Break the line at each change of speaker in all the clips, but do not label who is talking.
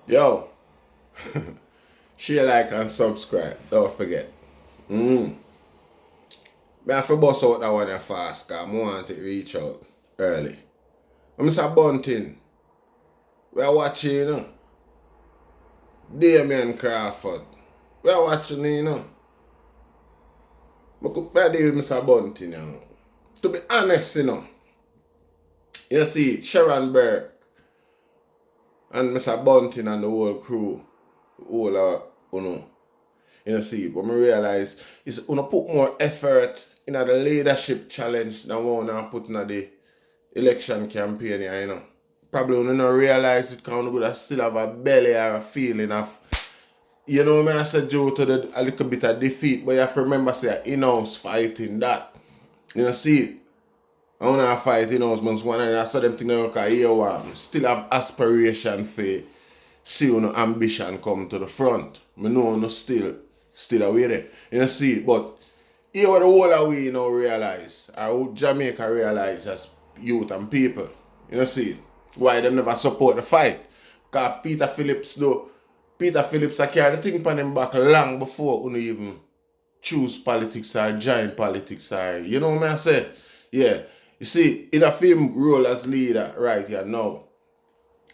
Yo, share, like, and subscribe. Don't forget. I have to bust out that one fast because I want to reach out early. I'm Mr. Bunting. We are watching, you know. Damien Crawford. We are watching, you know. I deal with Mr. Bunting, you know. To be honest, you know. You see, Sharon Burke and Mr. Bunting and the whole crew, you see, but I realize is put more effort in the leadership challenge than what we put in the election campaign, you know. Probably we don't realize it because we still have a belly or a feeling of, you know, I said due to a little bit of defeat, but you have to remember say in-house fighting that. You see, I want to fight in-house, one and I saw them think okay, here one still have aspiration for see your ambition come to the front. I know no still away there. You know see, but here what the whole of we realize, or Jamaica realize as youth and people, you know see, why them never support the fight. Because Peter Phillips I carry the thing on him back long before you even choose politics or join politics or you know what I say? Yeah. You see, in a film role as leader right here now,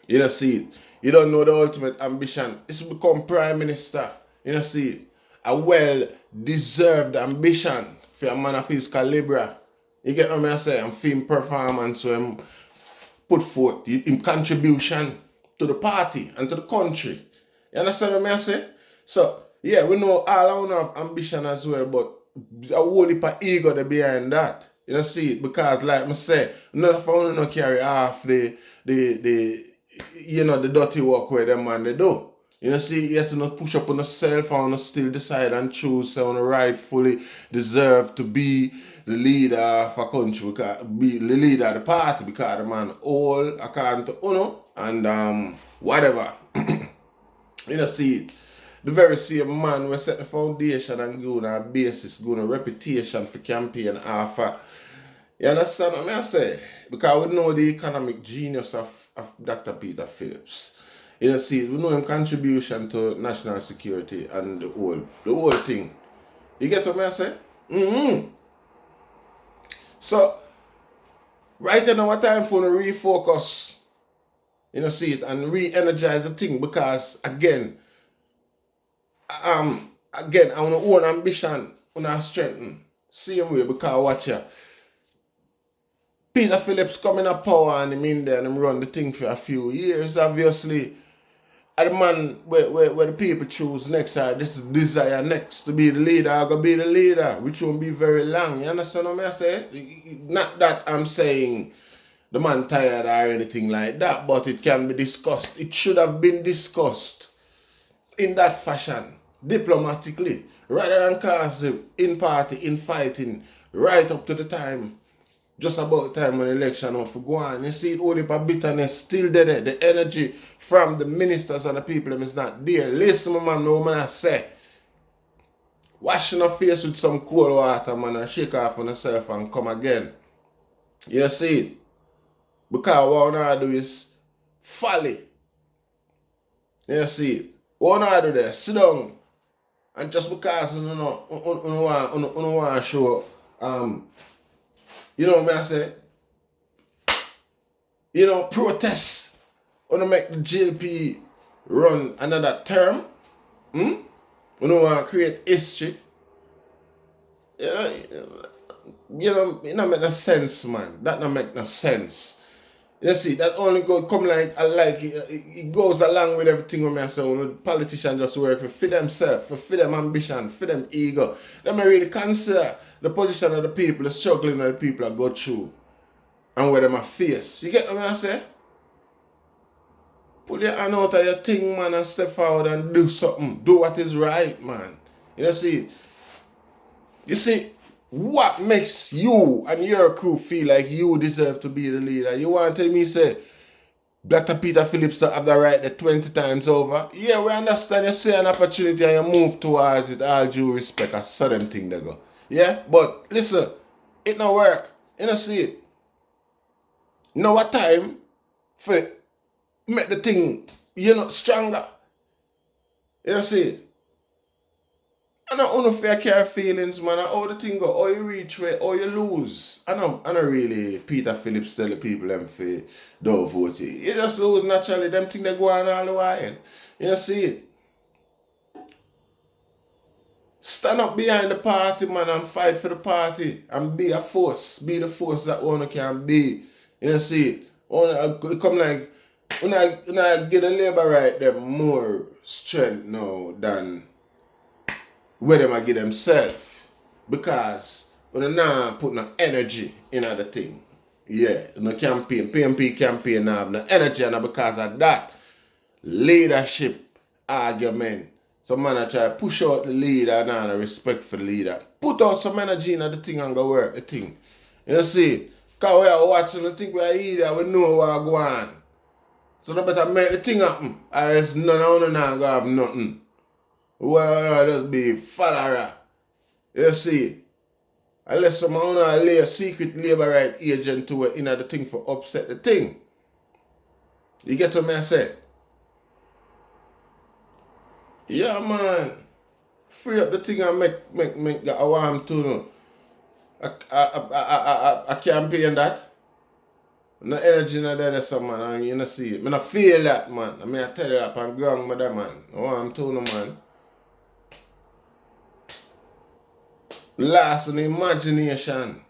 you know see it. You don't know the ultimate ambition. It's to become prime minister. You know see it. A well-deserved ambition for a man of his caliber. You get what I say? And film performance so him put forth in contribution to the party and to the country. You understand what I say? So, yeah, we know all our ambition as well, but a whole heap of ego behind that. You know see it? Because like I say, none of us don't carry off the dirty work where them man they do. You know, see, yes, you not push up on yourself and still decide and choose so on rightfully deserve to be the leader of a country, be the leader of the party because the man all according to Uno and whatever. You know, see, the very same man will set the foundation and go on a basis, go on a reputation for campaign offer. You understand what I say? Because we know the economic genius of Dr. Peter Phillips. You know, see, we know him contribution to national security and the whole thing. You get what I say? So, right now, our time for to refocus, you know, see it, and re-energize the thing because, again, our own ambition, our strength, same way because watch ya. Peter Phillips coming up power and him in there and him run the thing for a few years, obviously. And the man where the people choose next, this is desire next to be the leader, I'm going to be the leader, which won't be very long. You understand what I say? Not that I'm saying the man tired or anything like that, but it can be discussed. It should have been discussed in that fashion, diplomatically, rather than cause in party, in fighting, right up to the time. Just about the time when the election was go on. You see, all the bitterness still there. The energy from the ministers and the people is not there. Listen, man, no man I say. Washing your face with some cold water, man, and shake off on yourself and come again. You see it? Because what I want to do is folly. You see it? What I want to do there, sit down. And just because you want to show you know what I say? You know, protest. Want to make the JLP run another term? We don't want to create history. Yeah, you know, it don't make no sense, man. That don't make no sense. You see, that only come like it goes along with everything when I say when the politicians just work for themselves, for them ambition, for them ego. They may really consider the position of the people, the struggling of the people that go through and where them are face. You get what I say? Put your hand out of your thing, man, and step forward and do something. Do what is right, man. You see? You see, what makes you and your crew feel like you deserve to be the leader? You want to tell me, say, Dr. Peter Phillips have the right the 20 times over? Yeah, we understand you see an opportunity and you move towards it, all due respect. I saw them thing they go. Yeah, but listen, it not work. You don't see it. Now what time for make the thing you're not stronger. You see? I don't know if you carry feelings, man. How the thing go, how you reach where, how you lose. I don't really Peter Phillips tell the people them for don't vote. You just lose naturally. Them thing they go on all the while. You see it? Stand up behind the party, man, and fight for the party. And be a force. Be the force that one can be. You see it? It come like, when I get the labor right, them more strength now than where them I give themselves. Because when they not put no energy in the thing. Yeah, no campaign, PMP campaign now have no energy, and because of that leadership argument. Some man I try to push out the leader and not respect for the leader. Put out some energy in the thing and go work the thing. You see? Because we are watching the thing we are here, we know what go on. So no better make the thing happen. Or else none of them not gonna have nothing. Well, just be follower. You see? Unless someone lay a secret labor right agent to it in the thing for upset the thing. You get what I say? Yeah, man. Free up the thing and make get a warm to know. I campaign that. No energy in there, some man, and you know see it. I don't feel that, man. I mean, I tell you that, I'm ground with that, man. I want to know, man. Last in imagination.